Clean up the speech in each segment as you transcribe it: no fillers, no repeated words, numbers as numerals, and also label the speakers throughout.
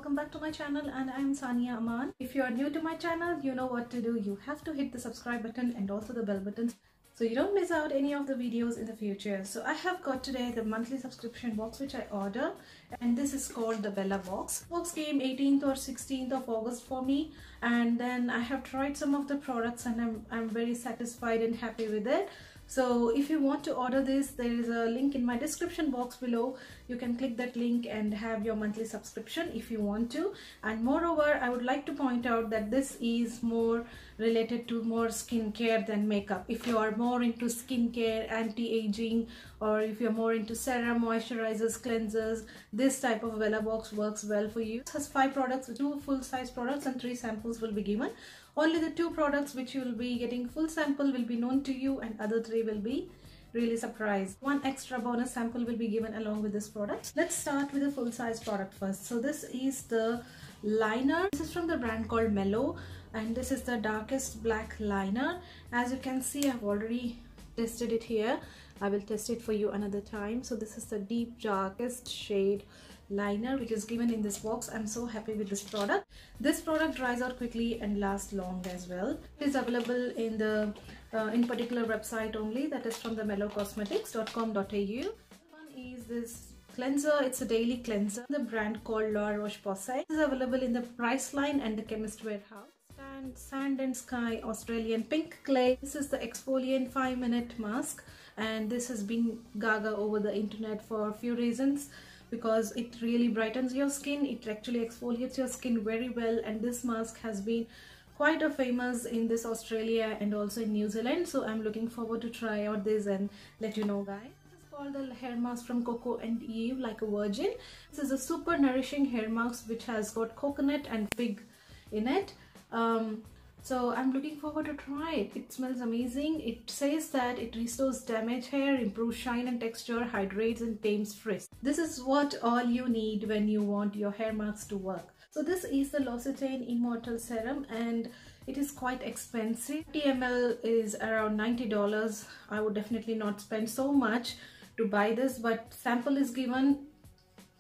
Speaker 1: welcome back to my channel, and I'm Sania Aman. If you are new to my channel, you know what to do. You have to hit the subscribe button and also the bell button so you don't miss out any of the videos in the future. So I have got today the monthly subscription box which I ordered, and this is called the Bellabox. Box came 18th or 16th of August for me, and then I have tried some of the products and I'm very satisfied and happy with it. So if you want to order this, there is a link in my description box below. You can click that link and have your monthly subscription if you want to. And moreover, I would like to point out that this is more related to more skincare than makeup. If you are more into skincare, anti-aging, or if you're more into serum, moisturizers, cleansers, this type of Bellabox works well for you. It has 5 products, 2 full-size products and 3 samples will be given. Only the 2 products which you will be getting full sample will be known to you, and other 3 will be really surprised. 1 extra bonus sample will be given along with this product. Let's start with the full size product first. So this is the liner. This is from the brand called Mellow, and this is the darkest black liner. As you can see, I've already tested it here. I will test it for you another time. So this is the deep darkest shade liner which is given in this box. I'm so happy with this product. This product dries out quickly and lasts long as well. It is available in the in particular website only, that is from the mellowcosmetics.com.au. One is this cleanser. It's a daily cleanser. The brand called La Roche-Posay. This is available in the Priceline and the Chemist Warehouse. Sand and Sky Australian Pink Clay. This is the exfoliant 5-minute mask, and this has been gaga over the internet for a few reasons, because it really brightens your skin. It actually exfoliates your skin very well, and this mask has been quite a famous in this Australia and also in New Zealand. So I'm looking forward to try out this and let you know, guys. This is called the hair mask from Coco and Eve, like a virgin. This is a super nourishing hair mask which has got coconut and fig in it. So I'm looking forward to try it. It smells amazing. It says that it restores damaged hair, improves shine and texture, hydrates and tames frizz. This is what all you need when you want your hair masks to work. So this is the L'Occitane Immortal Serum, and it is quite expensive. 50 ml is around $90. I would definitely not spend so much to buy this, but sample is given,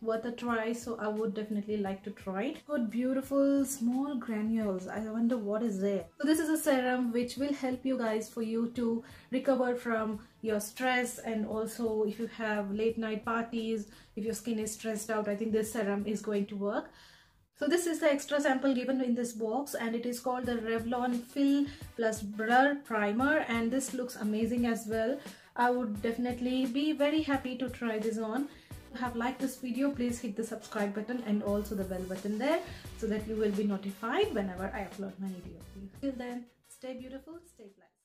Speaker 1: worth a try, so I would definitely like to try it. Got beautiful small granules. I wonder what is there. So this is a serum which will help you guys for you to recover from your stress, and also if you have late night parties, if your skin is stressed out, I think this serum is going to work. So this is the extra sample given in this box, and it is called the Revlon Fill Plus Blur Primer, and this looks amazing as well. I would definitely be very happy to try this on. If you have liked this video, please hit the subscribe button and also the bell button there, so that you will be notified whenever I upload my video. Till then, stay beautiful, stay black.